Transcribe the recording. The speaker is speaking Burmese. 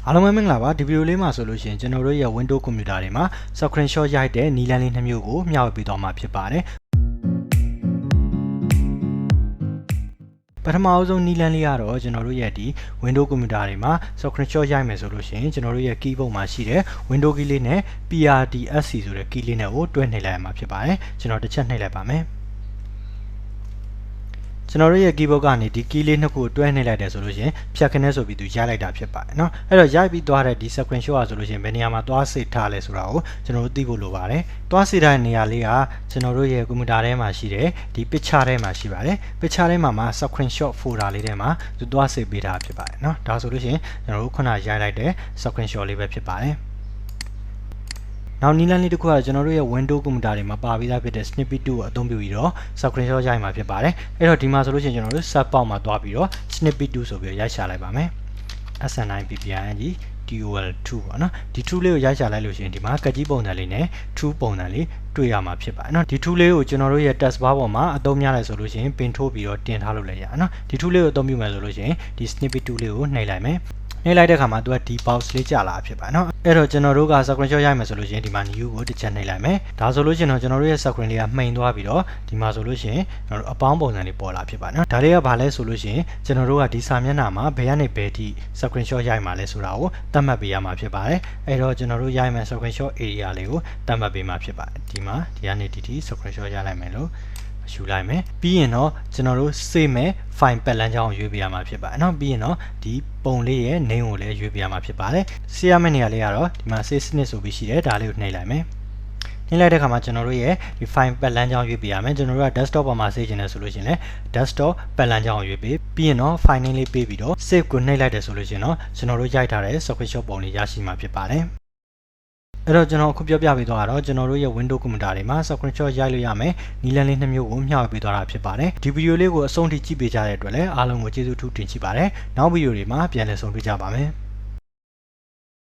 အားလုံးပဲမင်္ဂလာပါဒီဗီဒီယိုလေးမှာဆိုလို့ရှိရင်ကျွန်တော်တို့ရဲ့ Windows ကွန်ပျူတာတွေမှာ Screenshot ရိုက်တဲ့နည်းလမ်းလေး2မျိုးကိုမျှဝေပေးသွားမှာဖြစ်ပါတယ်ပထမအဆုံးနည်းလမ်းလေးကတော့ကျွန်တော်တို့ရဲ့ဒီ Windows ကွန်ပျူတာတွေမှာ Screenshot ရိုက်မယ်ဆိုလို့ရှိရင်ကျွန်တော်တို့ရဲ့ keyboard မှာရှိတဲ့ Windows key လေးနဲ့ 𝚃𝚑𝚊𝚗𝚒 ဆိုတဲ့ key လေးနဲ့ကိုတွဲနှိပ်လိုက်ရမှာဖြစ်ပါတယ်ကျွန်တော်တစ်ချက်နှိပ်လိုက်ပါမယ်ကျွန်တော်တို့ရဲ့ keyboard ကနေဒီ key လေးနှစ်ခုတွဲနှိပ်လိုက်တယ်ဆိုလို့ရှိရင်ဖြတ်ခနဲဆိုပြီးသူရိုက်လိုက်တာဖြစ်ပါတယ်เนาะအဲ့တော့ရိုက်ပြီးသွားတဲ့ဒီ Screenshot ဆိုလို့ရှိရင်ဘယ်နေရာမှာသွားစေထားလဲဆိုတာကိုကျွန်တော်တို့သိဖို့လိုပါတယ်သွားစေတဲ့နေရာလေးကကျွန်တော်တို့ရဲ့ကွန်ပျူတာထဲမှာရှိတဲ့ဒီ picture ထဲမှာရှိပါတယ် picture ထဲမှာ Screenshot folder လေးထဲမှာသူသွားစေပေးတာဖြစ်ပါတယ်เนาะဒါဆိုလို့ရှိရင်ကျွန်တော်တို့ခုနရိုက်လိုက်တဲ့ Screenshot လေးပဲဖြစ်ပါတယ်နောက်နည်းလမ်းလေးတစ်ခုကကျွန်တော်တို့ရဲ့ Windows ကွန်ပျူတာတွေမှာပါပြီးသားဖြစ်တဲ့ Snippet 2ကိုအသုံးပြုပြီးတော့ Screenshot ရိုက်မှာဖြစ်ပါတယ်အဲ့တော့ဒီမှာဆိုလို့ရှိရင်ကျွန်တော်တို့ Search box မှာသွားပြီးတော့ Snippet 2ဆိုပြီးရိုက်ရှာလိုက်ပါမယ် 𝑆𝑛𝑖𝑃𝑃𝑖𝑛𝑔 TOOL ပေါ့နော်ဒီ tool လေးကိုရိုက်ရှာလိုက်လို့ရှိရင်ဒီမှာကကြီးပုံစံလေးနဲ့ tool ပုံစံလေးတွေ့ရမှာဖြစ်ပါတယ်နော်ဒီ tool လေးကိုကျွန်တော်တို့ရဲ့ task bar ပေါ်မှာအသုံးများတယ်ဆိုလို့ရှိရင်ပင်ထိုးပြီးတော့တင်ထားလို့လည်းရနော်ဒီ tool လေးကိုအသုံးပြုမယ်ဆိုလို့ရှိရင်ဒီ Snippet 2လေးကိုနှိပ်လိုက်မယ်နှိပ်လိုက်တဲ့အခါမှာသူကဒီ box လေးကြာလာဖြစ်ပါတယ်နော်အဲ့တော့ကျွန်တော်တို့က Screenshot ရိုက်မယ်ဆိုလို့ရှိရင်ဒီမှာ new ကိုတစ်ချက်နှိပ်လိုက်မယ်ဒါဆိုလို့ရှိရင်တော့ကျွန်တော်တို့ရဲ့ screen လေးကမှိန်သွားပြီးတော့ဒီမှာဆိုလို့ရှိရင်ကျွန်တော်တို့အပေါင်းပုံစံလေးပေါ်လာဖြစ်ပါတယ်နော်ဒါလေးကဘာလဲဆိုလို့ရှိရင်ကျွန်တော်တို့ကဒီစာမျက်နှာမှာဘယ်ကနေဘယ်ထိ Screenshot ရိုက်မှာလဲဆိုတာကိုသတ်မှတ်ပေးရမှာဖြစ်ပါတယ်အဲ့တော့ကျွန်တော်တို့ရိုက်မယ် Screenshot area လေးကိုသတ်မှတ်ပေးမှာဖြစ်ပါတယ်ဒီမှာဒီကနေဒီထိ Screenshot ရလိုက်မယ်လို့ယူလိုက်မယ်ပြီးရင်တော့ကျွန်တော်တို့ save မဲ့ file ပတ်လမ်းကြောင်းကိုရွေးပေးရမှာဖြစ်ပါတယ်เนาะပြီးရင်တော့ဒီပုံလေးရဲ့ name ကိုလည်းရွေးပေးရမှာဖြစ်ပါတယ်ဆေးရမယ့်နေရာလေးကတော့ဒီမှာ save စနစ်ဆိုပြီးရှိတယ်ဒါလေးကိုနှိပ်လိုက်မယ်နှိပ်လိုက်တဲ့အခါမှာကျွန်တော်တို့ရဲ့ဒီ file ပတ်လမ်းကြောင်းရွေးပေးရမယ်ကျွန်တော်တို့က desktop ပေါ်မှာ save ချင်တယ်ဆိုလို့ရှိရင်လည်း desktop ပတ်လမ်းကြောင်းကိုရွေးပေးပြီးရင်တော့ file name လေးပေးပြီးတော့ save ကိုနှိပ်လိုက်တယ်ဆိုလို့ရှိရင်တော့ကျွန်တော်တို့ရိုက်ထားတဲ့ Screenshot ပုံလေးရရှိမှာဖြစ်ပါတယ်အဲ့တော့ကျွန်တော်အခုပြောပြပေးသွားတာတော့ကျွန်တော်တို့ရဲ့ Windows ကွန်ပျူတာတွေမှာ Screenshot ရိုက်လို့ရမယ်နည်းလမ်းလေး2မျိုးကိုမျှဝေပေးသွားတာဖြစ်ပါတယ်ဒီဗီဒီယိုလေးကိုအဆုံးထိကြည့်ပေးကြတဲ့အတွက်လည်းအားလုံးကိုကျေးဇူးထူးတင်ရှိပါတယ်နောက်ဗီဒီယိုတွေမှာပြန်လည်ဆုံတွေ့ကြပါမယ်